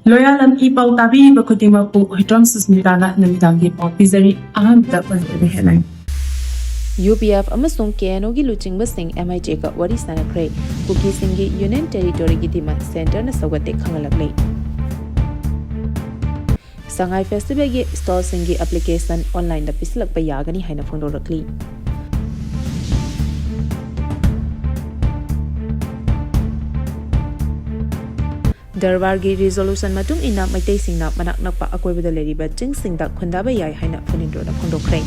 Loyalam E-PAO tabi bakutima po hitram susmitana namitangi po pizari aham dapat headline. UPF amasung KNO gi luchingba-sing MIJ ka Wari Sanakhre Kuki Singgi Union Territory gi demand center na Sougatte Khanghallakli Sangai Festival gi stall Singgi application online da pislak pa yagani haina phongdorakli Darbar gi resolution matung ina maitai singna manak nakpa akoibada leriba ching singda khundaba yai haina phonindro da phongdokre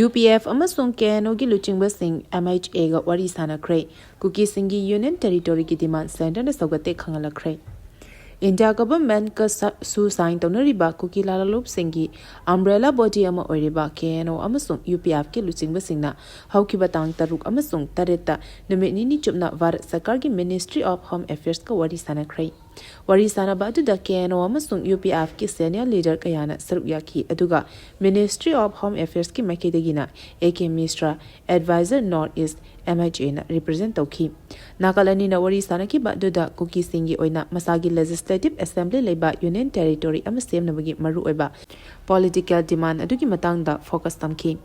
UPF amasung KNO gi luchingba-sing MHA ga Wari Sanakhre Kuki Singgi Union Territory gi demand center na Sougatte Khanghallakli India government ka su sign tonariba Kuki Lalalop Singgi umbrella body ama oiriba KNO amasung UPF ki luchingba singna haukiba tang taruk amasung tareta numit nini chupna Bharat Sarkar gi Ministry of Home Affairs ka Wari Sanakhre Wari Sanaba adu da KNO amasung UPF ki senior leader kayana saruk yaki aduga Ministry of Home Affairs ki makedagina AK Mistra Advisor North East MHA na represent tauki nakalani na Wari Sanaki ba adu da Kuki Singgi oina masagi Legislative Assembly leba Union Territory ama sem nabagi maru oiba political demand adugi matang da focus tamki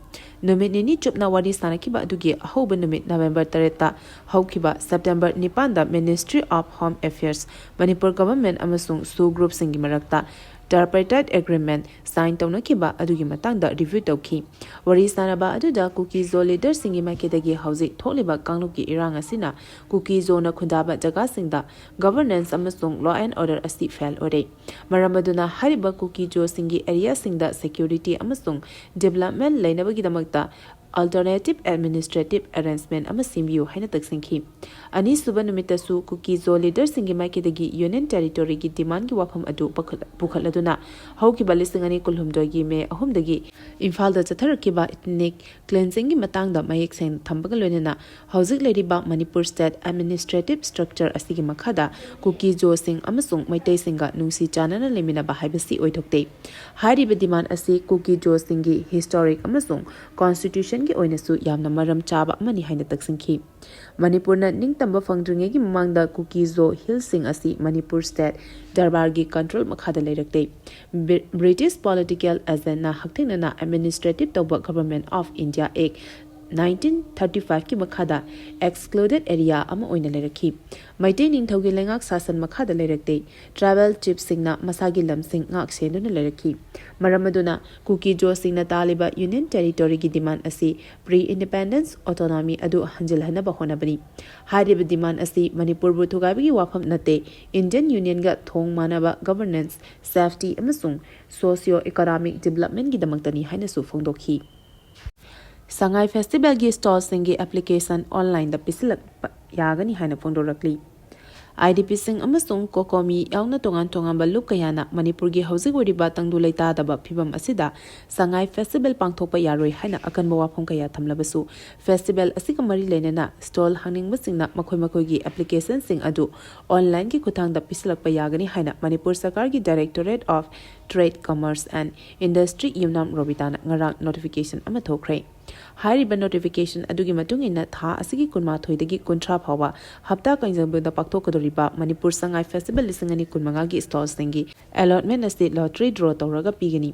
numit nini chupna Wari Sanaki ba adugi ahoba numit November 3 ta haukiba September 9 da Ministry of Home Affairs Manipur government amasung su group singi marakta tripartite agreement sign tawnakiba adugi matangda review tawki Wari Sanaba aduda Kuki zo leader singi makedagi hauzik tholiba kangluki irang asina Kuki zo na khundaba jaga singda governance amasung law and order asi fail ore maramaduna hariba Kuki zo singi area singda security amasung development lainabagi damakta alternative administrative arrangement ama simbiu haina taksingki ani suba numita su Kuki zo leader singi makedagi Union Territory gi demand gi wafam adu pukhaladuna hauki balisingani kulhumdoi gi me ahumdagi Imphal da chatharkiba ethnic cleansing gi matangda mayek seng thambaga loinena hauzik leriba Manipur state administrative structure asigi makhada Kuki zo sing amasung maitai singa nungsi chanana lemina ba haibasi oithokte hariba demand asi Kuki zo singi historic amasung constitution gi oinasu yamna maram chaba mani haina taksingki Manipur na ningtamba fangdringe gi mamangda Kuki zo hill sing asi Manipur state darbar gi control makhada leirakte British political agent na hakthina na administrative tawba government of India Act 1935 ki makhada excluded area ama oina lerakhi maitei ningthaugi lengak sasan makhada leirakte travel chief singna masagi lamsing ngak senduna lerakhi maramaduna Kuki jo singna taliba Union Territory gi demand asi pre independence autonomy adu hanjilhana ba honabani hariba demand asi Manipur bu thugabi gi wafam nate Indian Union ga thong manaba governance safety amasung socio-economic development gi damaktani haina su phongdokhi Sangai Festival gi stall Singgi application online da pisilak yagani haina phongdorakli IDP sing amasung kokomi yauna tongan baluk kayana Manipur gi hauzik wariba tangdu leita daba phibam asida Sangai Festival pangthokpa yaroi haina akanba wafam kaya thamlabasu festival asika mari lenena stall hangning singna makhoi gi application sing adu online gi kuthang da pisilak pa yagani haina Manipur Sarkar gi Directorate of Trade Commerce and Industry Yumnam Robitana ngarang notification ama thokre hariba notification adugi matungina tha asigi kunma thoidagi kuntra phawa hapta kanjangbu da pakthokadoriba Manipur Sangai Festival lisingani kunmanga gi stall singi allotment asti lottery draw tawraga pigani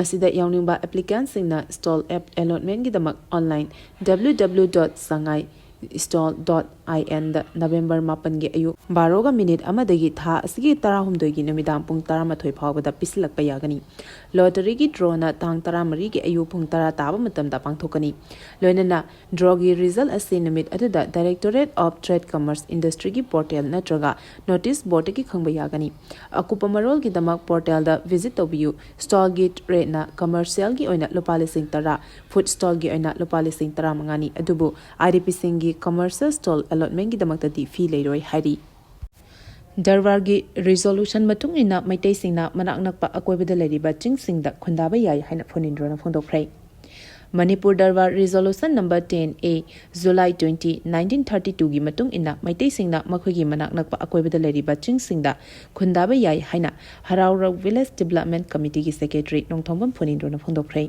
masida yawningba applicant singna stall app allotment gi damak online www.sangai.stall.in da November 8 gi ayu 12 minute amadagi tha asigi 13 gi numidam pung 13 phawba da pislak pa yagani lottery gi draw na tang 13 gi ayu pung 10 taba matam da pangthokani loinana draw gi result ase numit aduda Directorate of Trade Commerce Industry gi portal natraga notice board gi khangba yagani akupa marol gi damak portal da visit tobiu stall gi rate na commercial gi oina lopalising tara food stall gi oina lopalising tara mangani adubu IDP singi commercial stall allotment gi damakta di fee leiroi hari Darbar gi resolution matung ina maitai singna manak nakpa akoibada leriba chingsingda khundaba yai haina phonindrona phondokrai Manipur Darbar resolution number 10A July 20 1932 gi matung ina maitai singna makhoi gi manak nakpa akoibada leriba chingsingda khundaba yai haina Haraura Village Development Committee gi secretary nongthombam phonindrona phondokrai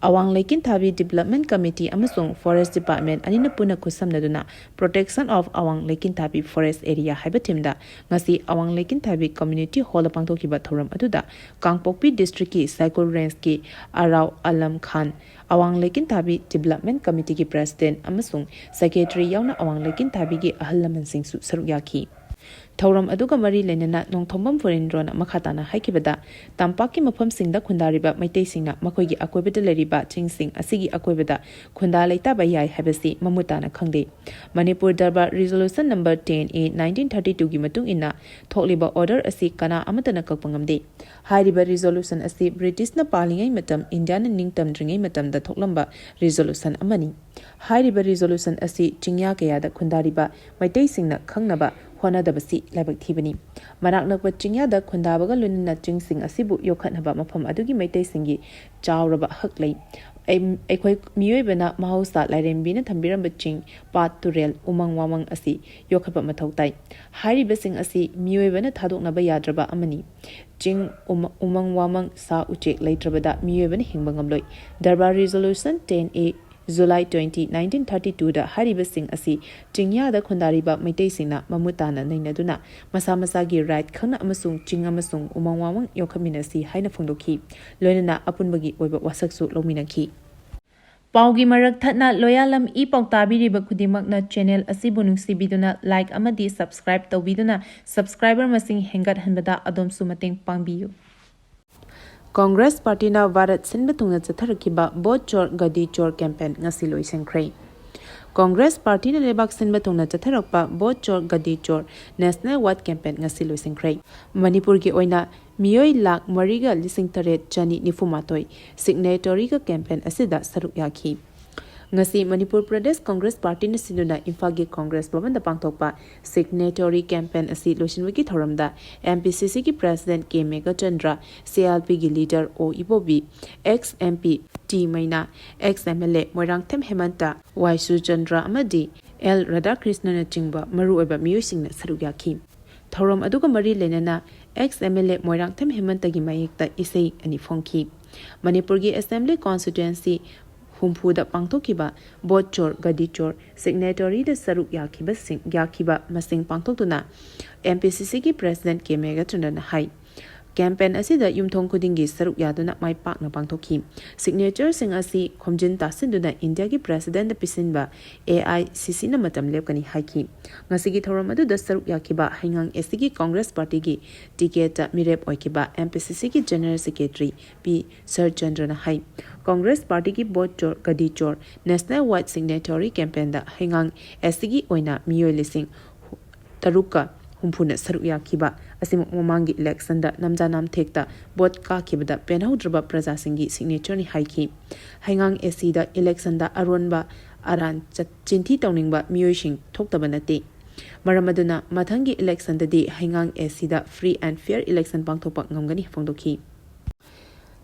Awang Lekin Thabi Development Committee amasung Forest Department anina puna khusamnaduna Protection of Awang Lekin Thabi Forest Area haiba thimda ngasi Awang Lekin Thabi Community Hall pangthokiba thoram aduda Kangpokpi District ki Cycle Range ki Arau Alam Khan Awang Lekin Thabi Development Committee ki President amasung Secretary yauna Awang Lekin Thabi ki ahal laman singsu saruk yaki Thauram aduga mari lenana nongthombam foreign drone makhatana haikibada tampaki mafam singda khundariba maitai singna makoigi akoibada leriba chingsing asigi akoibada khunda leita bayai habasi mamutana khangde Manipur Darbar Resolution number 10A 1932 gi matung inna thokliba order asi kana amatana kakpangamde hairiba resolution asi British na palingai matam India na ningtam dringai matam da thoklamba resolution amani hairiba resolution asi chingya kayada khundariba maitai singna khangnaba Honadabasi Labak Tibani. Manak Chingya da Kundabaga Lunina Jingsing Asibu Yokatnaba Mapam Adugi Mate Singi, Jauraba Hukley. A quick Muebena Mahausa Larembina Tambiran Baching, Pat Turel, Umang Wamang Asi, Yokaba Matautai. Hari Bessing Asi, Muebena Taduk Nabayadraba Amani. Jing Umang Wamang Sa Uche Latrabada, Mueven Himbangamloy. Darbar Resolution 10A. July 20, 1932 da Hariba Singh asi Chingya da Khundariba Maitai Singna Mamutana Nainaduna Masa Masagi right Khana amasung Ching amasung Umangwamang Yokaminasi Haina Fondoki Loinana Apunbagi Oiba Wasaksu Lominaki Paugi Marak Thatna Loyalam E-PAO tabiriba khudimagna channel asibu nungsibiduna like amadi subscribe tawbiduna subscriber masing hengat hanbada adomsu mateng pangbiyu Congress Party na Varat Sinba Tungna Chatharakiba Boat Chor Gadi Chor campaign ngasi loisenkhrei. Congress Party na Lebak Sinba Tungna Chatharakpa Boat Chor Gadi Chor National Wide campaign ngasi loisenkhrei. Manipur gi oina Miyoi Lak Mariga Lising Taret Chani Nifumatoi signatory ka campaign asida saruk yaki. Ngasi Manipur Pradesh Congress Party na sinuna Imphal Congress Bhavan da pangthokpa signatory campaign asi loisinwagi thoramda MPCC ki President K Mega Chandra CLP gi leader O Ibobi ex MP T Maina ex MLA Moirangthem Hemanta Y Su Chandra amadi L Radhakrishnan na chingba maru oiba miyosing na sarugyaki thoram aduga mari lenana ex MLA Moirangthem Hemanta gi mayekta isei ani phongki Manipur gi Assembly Constituency Humpuda Pangtokiba, Bochor, Gadichor, Signatory the Saruk Yakiba Sing Yakiba Masing Pangtokuna, MPCC ki President K Mega Tundan Hai. Campaign asida Yumthong Kudingi Saruk Yaduna Mai Park na Pangtoki. Signature Sing Asi Komjin Tasinduna India ki President the Pisinba AICC na Matam Lepkani Haiki. Ngasigi Thoramadu the Saruk Yakiba Hangang STG Congress Party ki Tiketa Mirep Oikiba MPCC ki General Secretary P. Sir Chandra Hai. Congress Party ki Bochor Gadichor National Wide Signatory Campaign da Hangang STG Oina Miyo Lising Taruka Humpuna Saruk Yakiba Asim Momangi election da Namjanam Tekta Bot Kakibada Penhaudraba Praja Singi signature ni Haiki Hangang SC da election da Aronba Aran Chinti Tauningba Miyosing Toktabanate Maramaduna Matangi election da di Hangang SC da free and fair election Pangtopak Ngamgani Fongdoki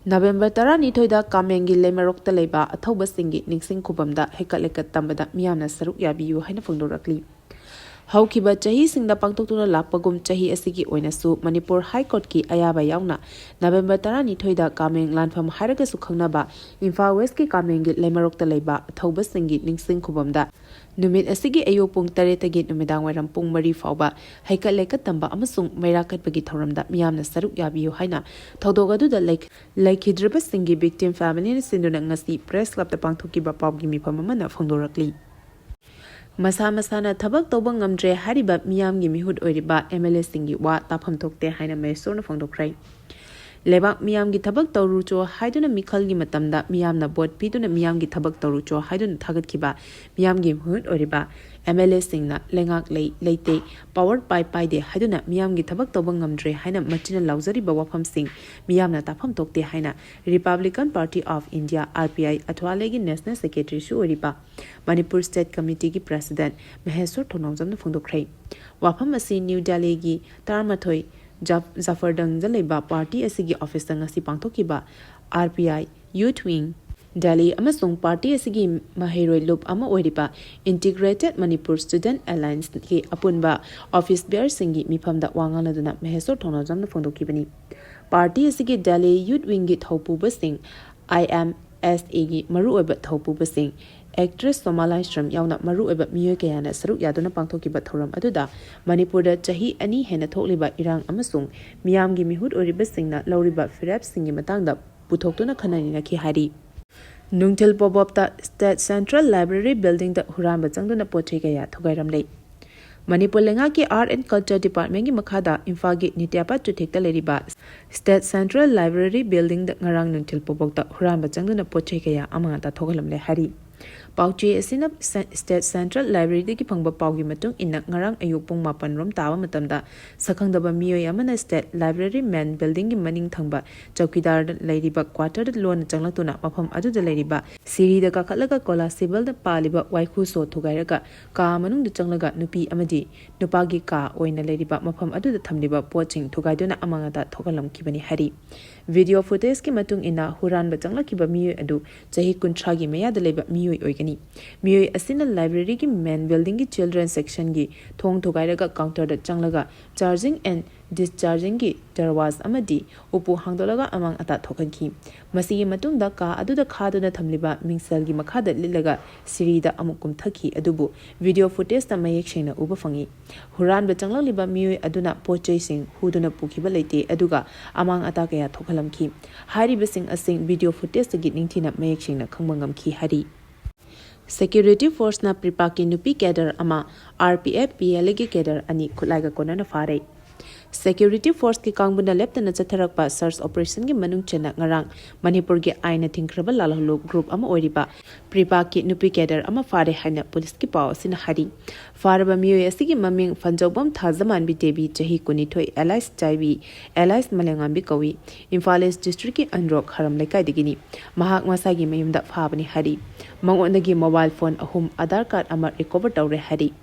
November 12 da Kamengi Lemerokta Leba Athoba Singi Ningsing Kubamda Hekalekat Tambada Miyamna Saruk Yabiyu Haina Fongdorakli Haukiba Chahi Singda Pangtokuna Lapagum Chahi Asigi Oinasu Manipur High Court ki Ayaba Yauna November 12 da Kameng Lanfam Haraga Sukhangnaba Imphal West ki Kamengi Lemerokta Leba Athoba Singi Ningsing Kubamda Numit asigi ayo pung taretagi numidang wairam pung mari fauba haikat tamba amasung mairakat bagi thoramda miyamna saruk yabiyu haina thodogadu da laikhidraba singi victim family ni sinduna ngasi press club ta pangthoki ba pawgi mifam amana phongdorakli Masa na thabak tawba ngamdre hariba miyam gi mihut oiriba MLA singi wa tapham thokte haina mesor na phongdokrai Lebak miyam gi thabak tawru cho haiduna mikhal gi matamda miyam na bot piduna miyam gi thabak tawru cho haiduna thagat kiba miyam gi mihut oriba MLA singna lengak leite power pai de haiduna miyam gi thabak tawba ngamdre haina machina lauzari ba wafam sing miyam na tapham tokte haina Republican Party of India RPI atwale gi National Secretary su oriba Manipur State Committee gi President Maheswar Thonawjam na phongdokrai wafam asi New Delhi gi tarmathoi Zafardang Zaleba Party asigi office ngasi pangthokiba RPI Youth Wing Delhi amasung party asigi mahiroi loop ama oiriba Integrated Manipur Student Alliance ki apunba office bear singi mifamda wangaladuna Maheswar Thonawjam na phongdokibani Party asigi Delhi Youth Wing gi thopu basing I am SA Maru Eba Thopu Basing, actress Somalai Strum Yauna Maru Eba Miyokayana Saru Yaduna Pangtoki Bathoram Aduda, Manipura Jahi Ani Henatoliba Irang Amasung, Miamgi Mihud Uribasingna, Lauriba Firab Singi Matanga, Putokuna Kananina Kihari. Nungtil Bobopta State Central Library Building the Huram Batanguna Potegaya Togairam Lake. Manipur Lenga ki Art and Culture Department ki Makhada Infagi Nitiapa to take the lady bus. State Central Library Building the Ngarang Nuntil Pobokta Huram Batanguna Potegaya Amata Togalam Le Hari. Pauchi Asina State Central Library ki Pangba Paugi Matung in Ngarang Ayupung Mapan Rom Tawa Matamda, Sakang the Bamio Yamana State Library Man Building in Maning Tangba, Chokidar Ladybug Quarter Loan Jangatuna, Mapam Adu the Ladyba, Siri the Kakalaga Kola Sibyl the Paliba, Waiku so Togairaga, Ka Manung the Janglaga, Nupi Amadi, Nupagi Ka, Oina Ladyba, Mapam Adu the Tamdiba, Poaching, Togaiduna Amangata, Togalam Kibani Hari. Video footage ki Matung ina Huran Batangla Kiba Mio Adu, Jahi Kuntragi Maya the Labor Mio Oigani. Mio Asina Library ki Man Building ki Children's Section gi, Tong Togairaga Counter the Janglaga, Charging and Discharging gi, there was Amadi, Upu Hangdolaga among Ata Tokanki. Masi Matung da Ka Adu the Kaduna Tamliba, Mingsel gi Makada Lilaga, Siri da Amukum Taki Adubu, video footage da Mayak Shana Ubafangi. Huran Batangla Liba Mio Aduna Purchasing, Huduna Pukiba Late Aduga, among Atakaya Tokalam Ki. Hari Basing Asing video footage the getting tina Mayak Shana Kangmangam Ki Hari. Security Force na Pripaki Nupi Cadre Ama RPF PLG Cadre Ani Kulaga Konana Fare. Security Force ki Kangbuna Lieutenant Chatharakpa Search Operation ki Manung Chena Ngarang Manipur ki Aina Tinkraba Lalahlu Group Ama Oriba Pripaki Nupi Cadre Ama Fare Haina Police ki Pao Sinahari Faraba Mio Yasiki Maming Fanjobam Tazaman Bi Debi Jahi Kunitoi Allies Jaibi Allies Malangambi Kawi Imphales District ki Androk Haram Lekai Digini Mahak Masagi Mayumda Fabani Hari Mangondagi mobile phone ahum Aadhaar card ama recover tawre hari.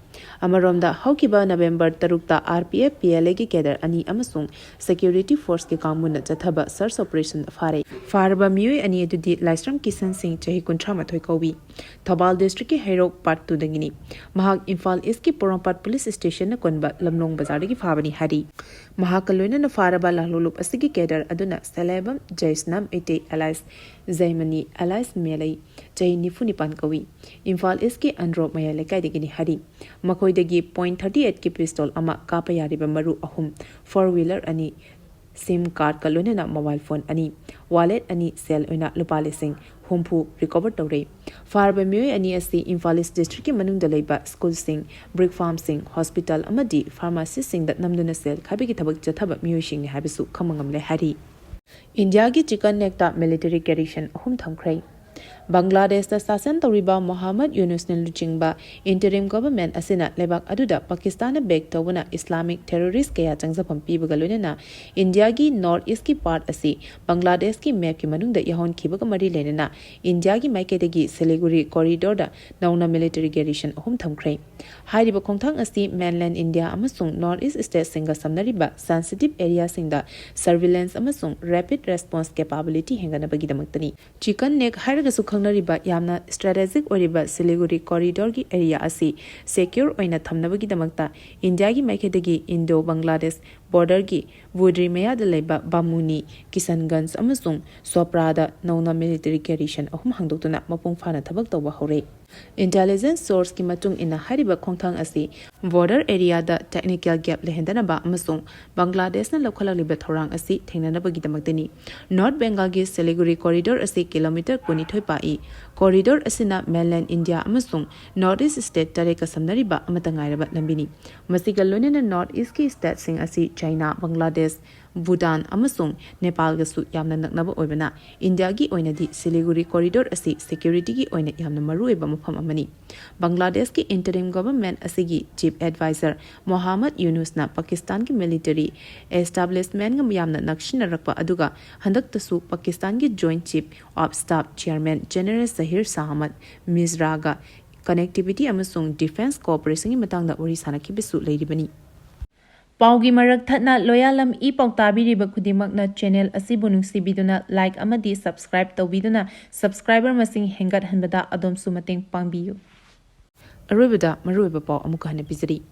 Amaromda Haukiba November Tarukta RPF PLG Cadre Ani Amasung Security Force ki Kamuna Jathaba Search Operation Fare. Faraba Mui Ani Dudi Lystrom Kisan Singh Jahi Kuntrama Toikawi. Thabal District ki Hairok Part 2 Dangini. Mahak Imphal East ki Porompat Police Station na Konba Lamlong Bazar ki Fabani hari. Mahakaloina na Faraba Lahlulup Asigi Cadre Aduna Salabam Jaisnam Ete Allies Zaimani Allies Melai Jai Nifunipan Kawi. Imphal East ki Andro Maya Lekai Digini hari. Makoidagi .38 ki pistol ama kapayariba maru ahum 4-wheeler ani SIM card kalonena mobile phone ani wallet ani cell oina lupale sing humpu recover tawre farba miyoi ani asi Imphal East district ki manung dalaiba school sing brick farm sing hospital amadi pharmacy sing that namduna sell khabi ki thabak jathaba miyoi sing ne habisu khamangam le hari India ki chicken neck ta military garrison ahum thamkhrai Bangladesh da Sasan Toriba Muhammad Yunus Luchingba interim government asina lebak aduda Pakistan bek tawna Islamic terrorist kaya changjapam pibagalunena India gi north east ki part asi Bangladesh ki map ki manung da yahon khibaga mari lenena India gi maiketegi Siliguri corridor da nauna military garrison ahum thamkhrai hairiba khongthang asi mainland India amasung north east state singa samnariba sensitive area singda surveillance amasung rapid response capability hengana bagi damaktani chicken neck hairaga Khangnariba Yamna strategic Oriba Siliguri corridor ki area asi secure oina thamnabagi damakta India gi maikhetagi Indo Bangladesh border gi Wudri Maya da leba Bamuni Kisanganj amasung Soprada nauna military garrison ahum hangdoktuna mapung phana thabak tawba hore Intelligence source ki matung ina hariba khongthang asi border area da technical gap lehendana ba amasung Bangladesh na lokhalaliba thorang asi thengnana bagi damaktani North Bengal gi Siliguri corridor asi kilometer 22 pai corridor asina mainland India amasung North East state tare ka samnariba amatangairaba lambini masigal lonena North East ki state sing asi China Bangladesh Bhutan amasung Nepal gasu yamna naknaba oibana India gi oinadi Siliguri corridor asi security gi oina yamna marueba mafam amani Bangladesh ki interim government asigi chief advisor Muhammad Yunus na Pakistan ki military establishment ngam yamna nakshina rakpa aduga handak tasu Pakistan ki joint chief of staff chairman General Zahir Sahamad Mizraga connectivity amasung defense cooperation gi matangda wari sanaki bisu leiribani Paugi marak thatna Loyalam E-PAO tabiriba khudimagna channel asibu nungsibiduna like amadi subscribe tawbiduna subscriber masing hengat hanbada adomsu mateng pangbiyu Arubada maruba pau amuka hana bizari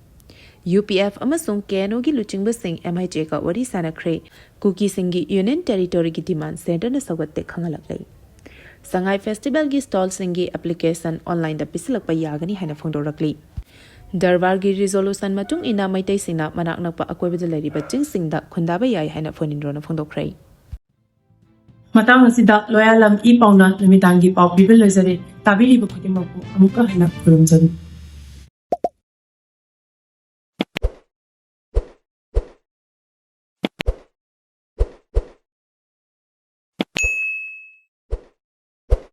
UPF amasung KNO gi luchingba sing MIJ ka Wari Sanakhre Kuki Singgi Union Territory ki demand center na Sougatte Khanghallakli Sangai Festival gi stall Singgi application online da pisilak pa yagani haina phongdorakli. Darbar gi resolution matung ina maitai singna manak nakpa akoibada lairiba chingsingda khundaba yai haina phonindrona phongdokrai. Matang asida Loyalam E-PAO na namitangi pau bibil lezare tabili bakudi mapu amuka haina kurumjari.